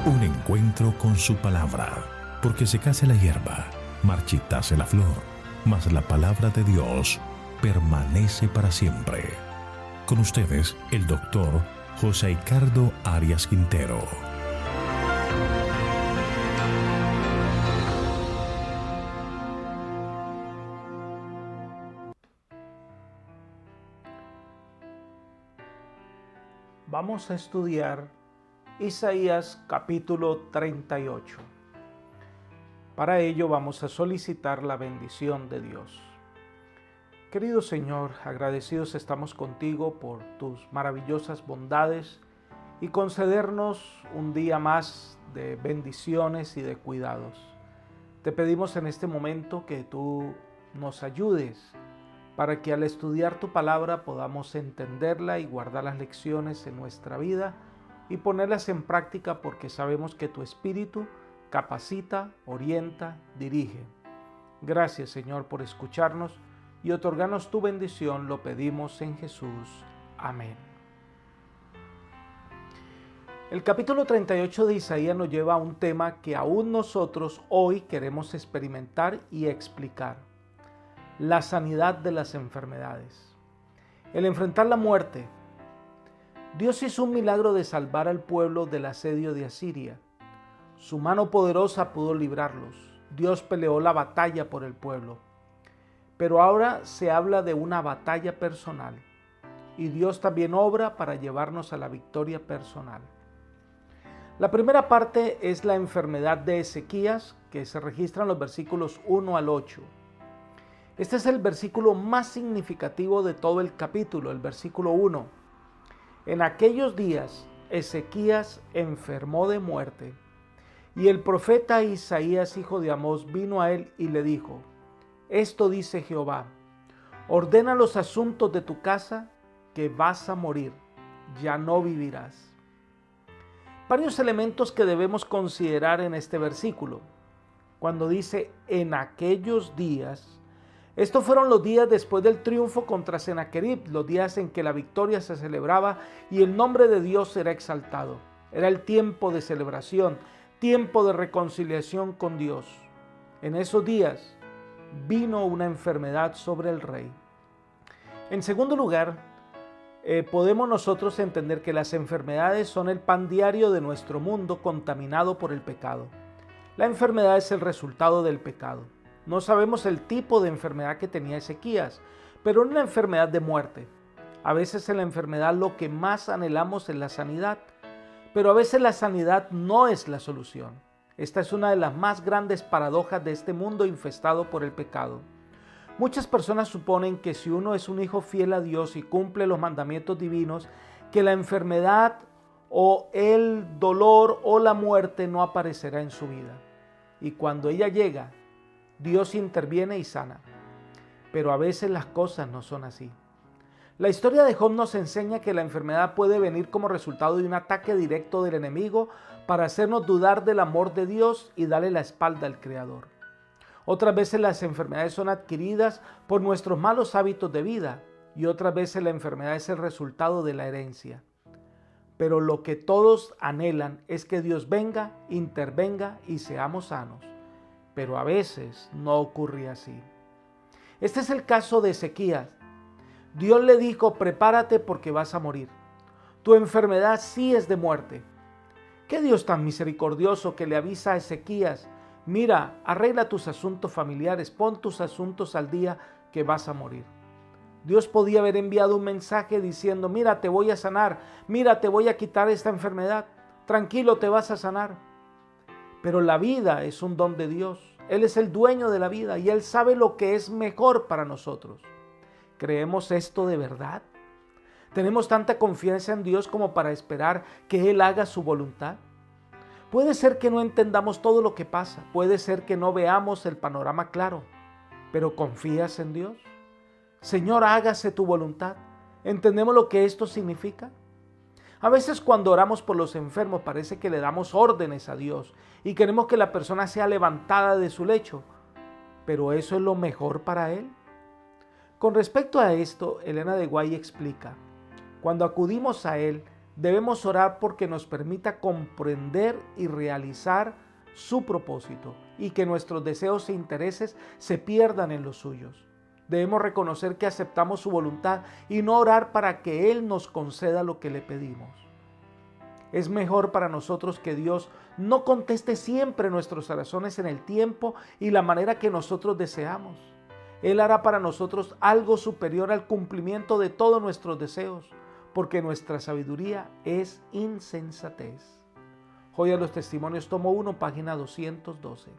Un encuentro con su palabra, porque secase la hierba, marchitase la flor, mas la palabra de Dios permanece para siempre. Con ustedes, el doctor José Ricardo Arias Quintero. Vamos a estudiar Isaías capítulo 38. Para ello vamos a solicitar la bendición de Dios. Querido Señor, agradecidos estamos contigo por tus maravillosas bondades y concedernos un día más de bendiciones y de cuidados. Te pedimos en este momento que tú nos ayudes para que al estudiar tu palabra podamos entenderla y guardar las lecciones en nuestra vida y ponerlas en práctica, porque sabemos que tu Espíritu capacita, orienta, dirige. Gracias, Señor, por escucharnos y otorgarnos tu bendición, lo pedimos en Jesús. Amén. El capítulo 38 de Isaías nos lleva a un tema que aún nosotros hoy queremos experimentar y explicar: la sanidad de las enfermedades. El enfrentar la muerte. Dios hizo un milagro de salvar al pueblo del asedio de Asiria. Su mano poderosa pudo librarlos. Dios peleó la batalla por el pueblo. Pero ahora se habla de una batalla personal, y Dios también obra para llevarnos a la victoria personal. La primera parte es la enfermedad de Ezequías, que se registra en los versículos 1 al 8. Este es el versículo más significativo de todo el capítulo, el versículo 1. En aquellos días Ezequías enfermó de muerte, y el profeta Isaías, hijo de Amós, vino a él y le dijo: Esto dice Jehová, ordena los asuntos de tu casa, que vas a morir, ya no vivirás. Varios elementos que debemos considerar en este versículo. Cuando dice en aquellos días, estos fueron los días después del triunfo contra Sennacherib, los días en que la victoria se celebraba y el nombre de Dios era exaltado. Era el tiempo de celebración, tiempo de reconciliación con Dios. En esos días vino una enfermedad sobre el rey. En segundo lugar, podemos nosotros entender que las enfermedades son el pan diario de nuestro mundo contaminado por el pecado. La enfermedad es el resultado del pecado. No sabemos el tipo de enfermedad que tenía Ezequías, pero era una enfermedad de muerte. A veces en la enfermedad lo que más anhelamos es la sanidad, pero a veces la sanidad no es la solución. Esta es una de las más grandes paradojas de este mundo infestado por el pecado. Muchas personas suponen que si uno es un hijo fiel a Dios y cumple los mandamientos divinos, que la enfermedad o el dolor o la muerte no aparecerá en su vida. Y cuando ella llega, Dios interviene y sana. Pero a veces las cosas no son así. La historia de Job nos enseña que la enfermedad puede venir como resultado de un ataque directo del enemigo para hacernos dudar del amor de Dios y darle la espalda al Creador. Otras veces las enfermedades son adquiridas por nuestros malos hábitos de vida, y otras veces la enfermedad es el resultado de la herencia. Pero lo que todos anhelan es que Dios venga, intervenga y seamos sanos. Pero a veces no ocurre así. Este es el caso de Ezequías. Dios le dijo: prepárate porque vas a morir. Tu enfermedad sí es de muerte. ¿Qué Dios tan misericordioso que le avisa a Ezequías: mira, arregla tus asuntos familiares, pon tus asuntos al día, que vas a morir? Dios podía haber enviado un mensaje diciendo: mira, te voy a sanar, mira, te voy a quitar esta enfermedad, tranquilo, te vas a sanar. Pero la vida es un don de Dios. Él es el dueño de la vida y Él sabe lo que es mejor para nosotros. ¿Creemos esto de verdad? ¿Tenemos tanta confianza en Dios como para esperar que Él haga su voluntad? Puede ser que no entendamos todo lo que pasa, puede ser que no veamos el panorama claro, pero ¿confías en Dios? Señor, hágase tu voluntad. ¿Entendemos lo que esto significa? A veces cuando oramos por los enfermos parece que le damos órdenes a Dios y queremos que la persona sea levantada de su lecho, pero ¿eso es lo mejor para Él? Con respecto a esto, Elena de White explica: cuando acudimos a Él, Debemos orar porque nos permita comprender y realizar su propósito y que nuestros deseos e intereses se pierdan en los suyos. Debemos reconocer que aceptamos su voluntad y no orar para que Él nos conceda lo que le pedimos. Es mejor para nosotros que Dios no conteste siempre nuestras oraciones en el tiempo y la manera que nosotros deseamos. Él hará para nosotros algo superior al cumplimiento de todos nuestros deseos, porque nuestra sabiduría es insensatez. Joya de los Testimonios, tomo 1, página 212.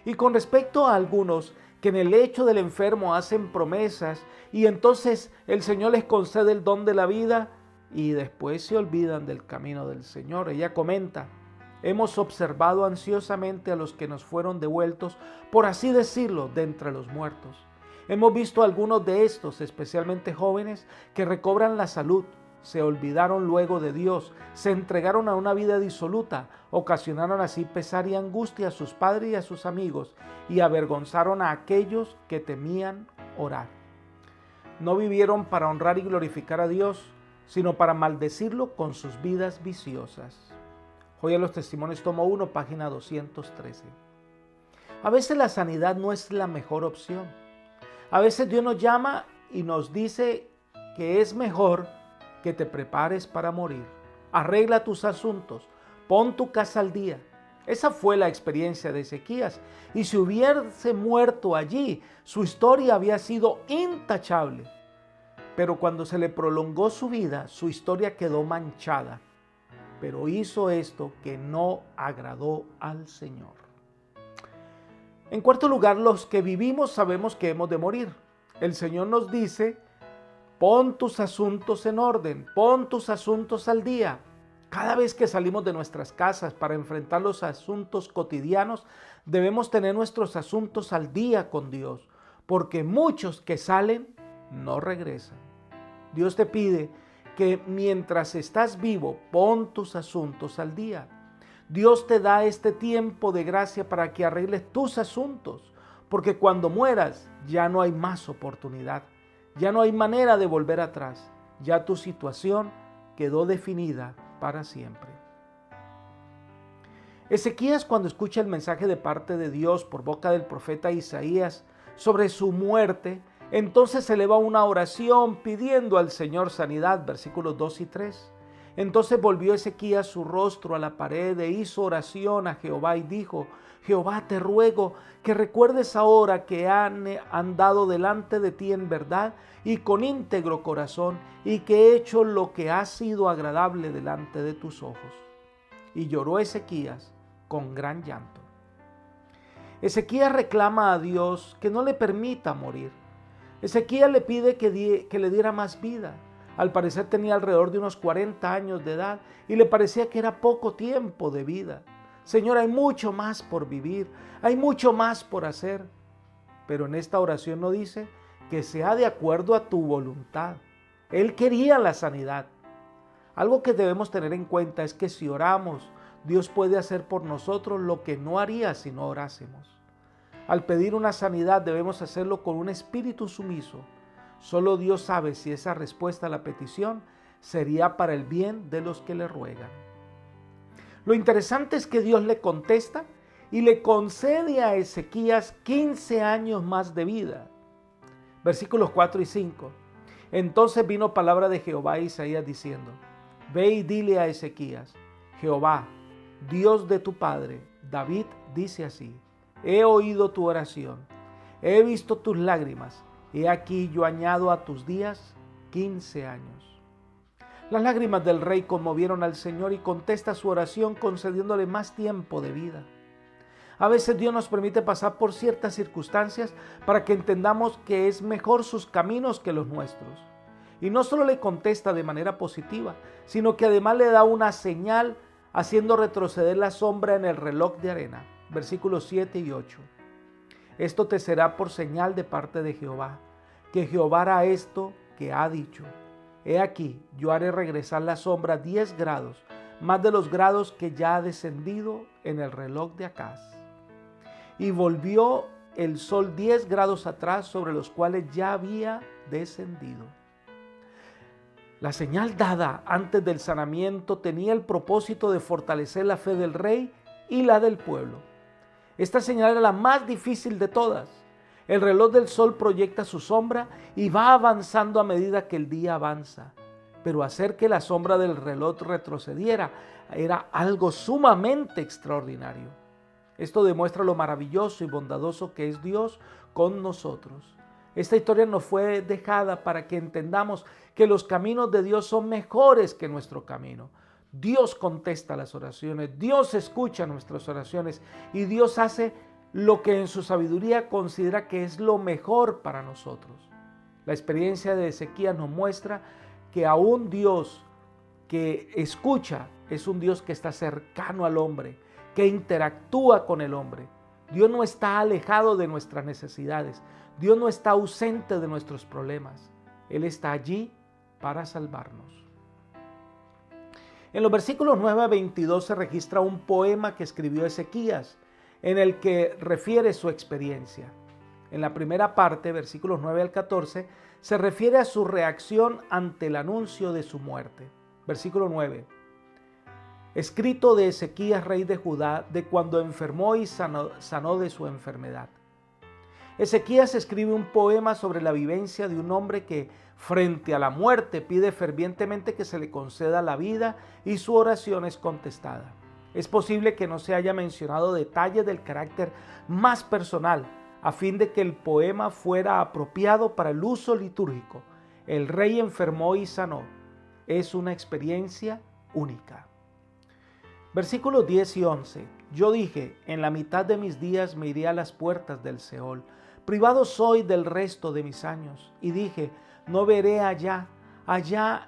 Y con respecto a algunos que en el lecho del enfermo hacen promesas y entonces el Señor les concede el don de la vida y después se olvidan del camino del Señor. Ella comenta: hemos observado ansiosamente a los que nos fueron devueltos, por así decirlo, de entre los muertos. Hemos visto a algunos de estos, especialmente jóvenes, que recobran la salud, se olvidaron luego de Dios, se entregaron a una vida disoluta, ocasionaron así pesar y angustia a sus padres y a sus amigos y avergonzaron a aquellos que temían orar. No vivieron para honrar y glorificar a Dios, sino para maldecirlo con sus vidas viciosas. Joya de los Testimonios, tomo 1, página 213. A veces la sanidad no es la mejor opción. A veces Dios nos llama y nos dice que es mejor que te prepares para morir. Arregla tus asuntos, pon tu casa al día. Esa fue la experiencia de Ezequías. Y si hubiese muerto allí, su historia había sido intachable. Pero cuando se le prolongó su vida, su historia quedó manchada. Pero hizo esto que no agradó al Señor. En cuarto lugar, los que vivimos sabemos que hemos de morir. El Señor nos dice: pon tus asuntos en orden, pon tus asuntos al día. Cada vez que salimos de nuestras casas para enfrentar los asuntos cotidianos, debemos tener nuestros asuntos al día con Dios, porque muchos que salen no regresan. Dios te pide que mientras estás vivo, pon tus asuntos al día. Dios te da este tiempo de gracia para que arregles tus asuntos, porque cuando mueras ya no hay más oportunidad, ya no hay manera de volver atrás, ya tu situación quedó definida para siempre. Ezequías, cuando escucha el mensaje de parte de Dios por boca del profeta Isaías sobre su muerte, entonces eleva una oración pidiendo al Señor sanidad, versículos 2 y 3. Entonces volvió Ezequías su rostro a la pared e hizo oración a Jehová y dijo: Jehová, te ruego que recuerdes ahora que han andado delante de ti en verdad y con íntegro corazón, y que he hecho lo que ha sido agradable delante de tus ojos. Y lloró Ezequías con gran llanto. Ezequías reclama a Dios que no le permita morir. Ezequías le pide que le diera más vida. Al parecer tenía alrededor de unos 40 años de edad y le parecía que era poco tiempo de vida. Señor, hay mucho más por vivir, hay mucho más por hacer. Pero en esta oración no dice que sea de acuerdo a tu voluntad. Él quería la sanidad. Algo que debemos tener en cuenta es que si oramos, Dios puede hacer por nosotros lo que no haría si no orásemos. Al pedir una sanidad debemos hacerlo con un espíritu sumiso. Solo Dios sabe si esa respuesta a la petición sería para el bien de los que le ruegan. Lo interesante es que Dios le contesta y le concede a Ezequías 15 años más de vida. Versículos 4 y 5. Entonces vino palabra de Jehová a Isaías diciendo: Ve y dile a Ezequías: Jehová, Dios de tu padre, David, dice así: He oído tu oración, he visto tus lágrimas. He aquí yo añado a tus días 15 años. Las lágrimas del rey conmovieron al Señor y contesta su oración concediéndole más tiempo de vida. A veces Dios nos permite pasar por ciertas circunstancias para que entendamos que es mejor sus caminos que los nuestros. Y no solo le contesta de manera positiva, sino que además le da una señal haciendo retroceder la sombra en el reloj de arena. Versículos 7 y 8. Esto te será por señal de parte de Jehová, que Jehová hará esto que ha dicho. He aquí, yo haré regresar la sombra 10 grados, más de los grados que ya ha descendido en el reloj de Acaz. Y volvió el sol 10 grados atrás sobre los cuales ya había descendido. La señal dada antes del sanamiento tenía el propósito de fortalecer la fe del rey y la del pueblo. Esta señal era la más difícil de todas. El reloj del sol proyecta su sombra y va avanzando a medida que el día avanza. Pero hacer que la sombra del reloj retrocediera era algo sumamente extraordinario. Esto demuestra lo maravilloso y bondadoso que es Dios con nosotros. Esta historia nos fue dejada para que entendamos que los caminos de Dios son mejores que nuestro camino. Dios contesta las oraciones, Dios escucha nuestras oraciones y Dios hace lo que en su sabiduría considera que es lo mejor para nosotros. La experiencia de Ezequías nos muestra que aún Dios que escucha es un Dios que está cercano al hombre, que interactúa con el hombre. Dios no está alejado de nuestras necesidades. Dios no está ausente de nuestros problemas. Él está allí para salvarnos. En los versículos 9 a 22 se registra un poema que escribió Ezequías, en el que refiere su experiencia. En la primera parte, versículos 9 al 14, se refiere a su reacción ante el anuncio de su muerte. Versículo 9. Escrito de Ezequías, rey de Judá, de cuando enfermó y sanó de su enfermedad. Ezequías escribe un poema sobre la vivencia de un hombre que, frente a la muerte, pide fervientemente que se le conceda la vida y su oración es contestada. Es posible que no se haya mencionado detalles del carácter más personal, a fin de que el poema fuera apropiado para el uso litúrgico. El rey enfermó y sanó. Es una experiencia única. Versículos 10 y 11. Yo dije, en la mitad de mis días me iré a las puertas del Seol. Privado soy del resto de mis años. Y dije, no veré allá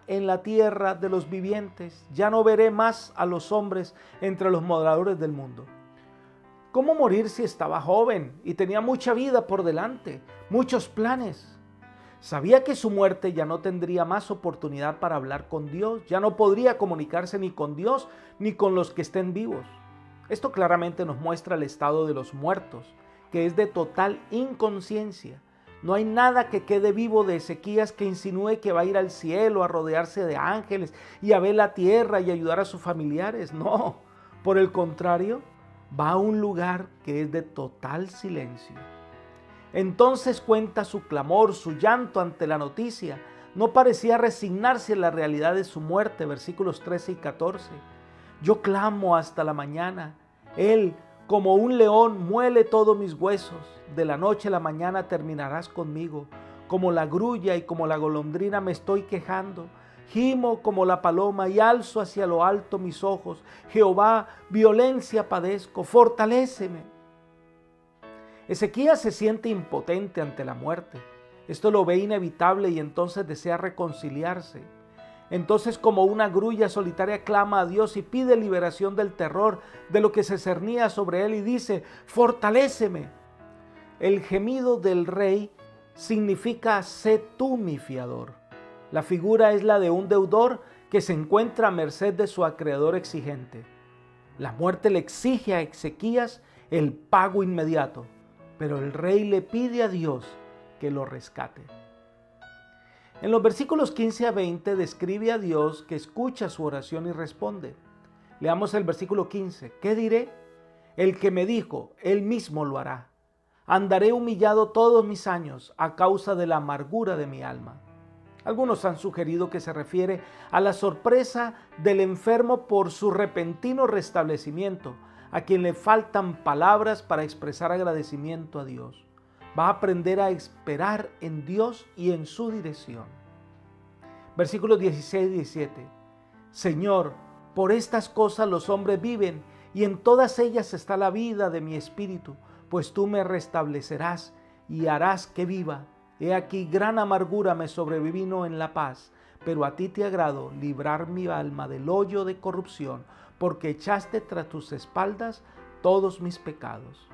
en la tierra de los vivientes. Ya no veré más a los hombres entre los moradores del mundo. ¿Cómo morir si estaba joven y tenía mucha vida por delante, muchos planes? Sabía que su muerte ya no tendría más oportunidad para hablar con Dios, ya no podría comunicarse ni con Dios ni con los que estén vivos. Esto claramente nos muestra el estado de los muertos, que es de total inconsciencia. No hay nada que quede vivo de Ezequías que insinúe que va a ir al cielo a rodearse de ángeles y a ver la tierra y ayudar a sus familiares. No, por el contrario, va a un lugar que es de total silencio. Entonces cuenta su clamor, su llanto ante la noticia. No parecía resignarse a la realidad de su muerte, versículos 13 y 14. Yo clamo hasta la mañana. Él, como un león, muele todos mis huesos. De la noche a la mañana terminarás conmigo. Como la grulla y como la golondrina me estoy quejando. Gimo como la paloma y alzo hacia lo alto mis ojos. Jehová, violencia padezco, fortaléceme. Ezequías se siente impotente ante la muerte. Esto lo ve inevitable y entonces desea reconciliarse. Entonces, como una grulla solitaria, clama a Dios y pide liberación del terror de lo que se cernía sobre él y dice, fortaléceme. El gemido del rey significa sé tú mi fiador. La figura es la de un deudor que se encuentra a merced de su acreedor exigente. La muerte le exige a Ezequías el pago inmediato, pero el rey le pide a Dios que lo rescate. En los versículos 15 a 20 describe a Dios que escucha su oración y responde. Leamos el versículo 15. ¿Qué diré? El que me dijo, él mismo lo hará. Andaré humillado todos mis años a causa de la amargura de mi alma. Algunos han sugerido que se refiere a la sorpresa del enfermo por su repentino restablecimiento, a quien le faltan palabras para expresar agradecimiento a Dios. Va a aprender a esperar en Dios y en su dirección. Versículos 16 y 17. Señor, por estas cosas los hombres viven, y en todas ellas está la vida de mi espíritu, pues tú me restablecerás y harás que viva. He aquí gran amargura me sobrevino en la paz, pero a ti te agrado librar mi alma del hoyo de corrupción, porque echaste tras tus espaldas todos mis pecados.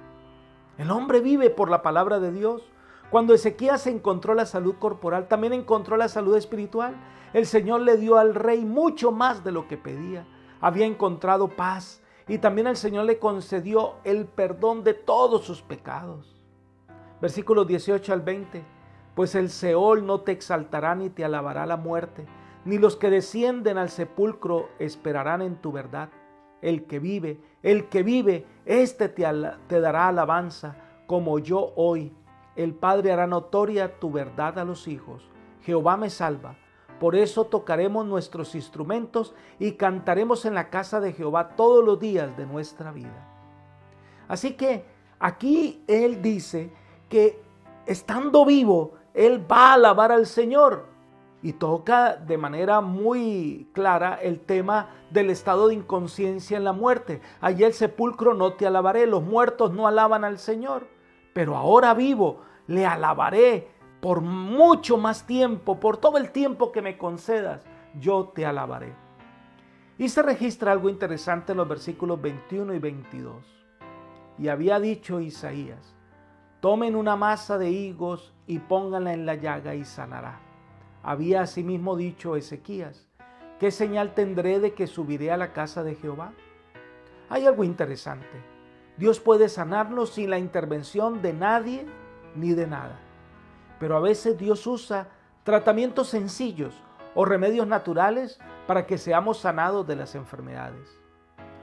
El hombre vive por la palabra de Dios. Cuando Ezequías encontró la salud corporal, también encontró la salud espiritual. El Señor le dio al rey mucho más de lo que pedía. Había encontrado paz y también el Señor le concedió el perdón de todos sus pecados. Versículos 18 al 20. Pues el Seol no te exaltará ni te alabará la muerte. ni los que descienden al sepulcro esperarán en tu verdad. El que vive, éste te dará alabanza, como yo hoy. El Padre hará notoria tu verdad a los hijos. Jehová me salva. Por eso tocaremos nuestros instrumentos y cantaremos en la casa de Jehová todos los días de nuestra vida. Así que aquí él dice que estando vivo, él va a alabar al Señor. Y toca de manera muy clara el tema del estado de inconsciencia en la muerte. Allí el sepulcro no te alabaré, los muertos no alaban al Señor. Pero ahora vivo, le alabaré por mucho más tiempo, por todo el tiempo que me concedas, yo te alabaré. Y se registra algo interesante en los versículos 21 y 22. Y había dicho Isaías: tomen una masa de higos y pónganla en la llaga y sanará. Había asimismo dicho Ezequías: ¿qué señal tendré de que subiré a la casa de Jehová? Hay algo interesante. Dios puede sanarnos sin la intervención de nadie ni de nada. Pero a veces Dios usa tratamientos sencillos o remedios naturales para que seamos sanados de las enfermedades.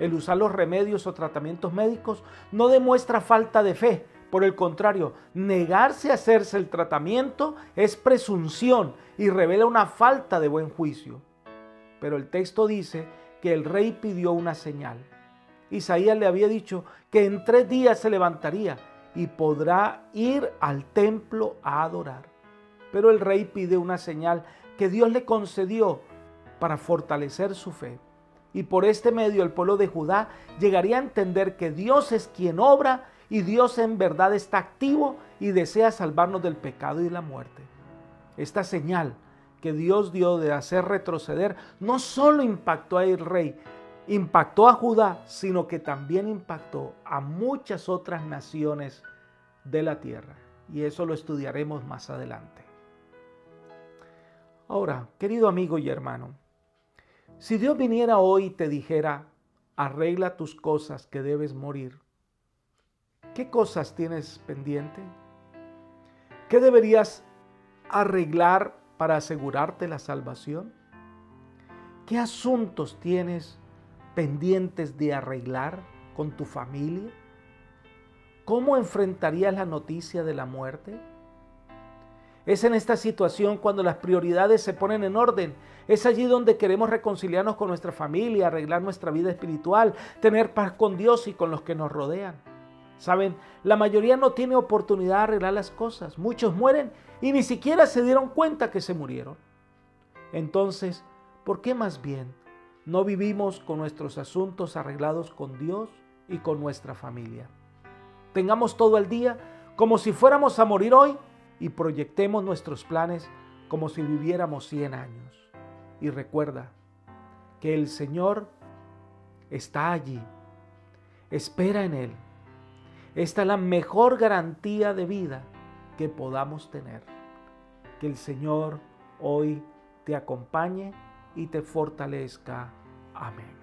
El usar los remedios o tratamientos médicos no demuestra falta de fe. Por el contrario, negarse a hacerse el tratamiento es presunción y revela una falta de buen juicio. Pero el texto dice que el rey pidió una señal. Isaías le había dicho que en 3 días se levantaría y podrá ir al templo a adorar. Pero el rey pide una señal que Dios le concedió para fortalecer su fe. Y por este medio el pueblo de Judá llegaría a entender que Dios es quien obra y Dios en verdad está activo y desea salvarnos del pecado y la muerte. Esta señal que Dios dio de hacer retroceder no solo impactó al rey, impactó a Judá, sino que también impactó a muchas otras naciones de la tierra. Y eso lo estudiaremos más adelante. Ahora, querido amigo y hermano, si Dios viniera hoy y te dijera: arregla tus cosas que debes morir, ¿qué cosas tienes pendiente? ¿Qué deberías arreglar para asegurarte la salvación? ¿Qué asuntos tienes pendientes de arreglar con tu familia? ¿Cómo enfrentarías la noticia de la muerte? Es en esta situación cuando las prioridades se ponen en orden. Es allí donde queremos reconciliarnos con nuestra familia, arreglar nuestra vida espiritual, tener paz con Dios y con los que nos rodean. Saben, la mayoría no tiene oportunidad de arreglar las cosas. Muchos mueren y ni siquiera se dieron cuenta que se murieron. Entonces, ¿por qué más bien no vivimos con nuestros asuntos arreglados con Dios y con nuestra familia? Tengamos todo el día como si fuéramos a morir hoy y proyectemos nuestros planes como si viviéramos 100 años. Y recuerda que el Señor está allí. Espera en Él. Esta es la mejor garantía de vida que podamos tener. Que el Señor hoy te acompañe y te fortalezca. Amén.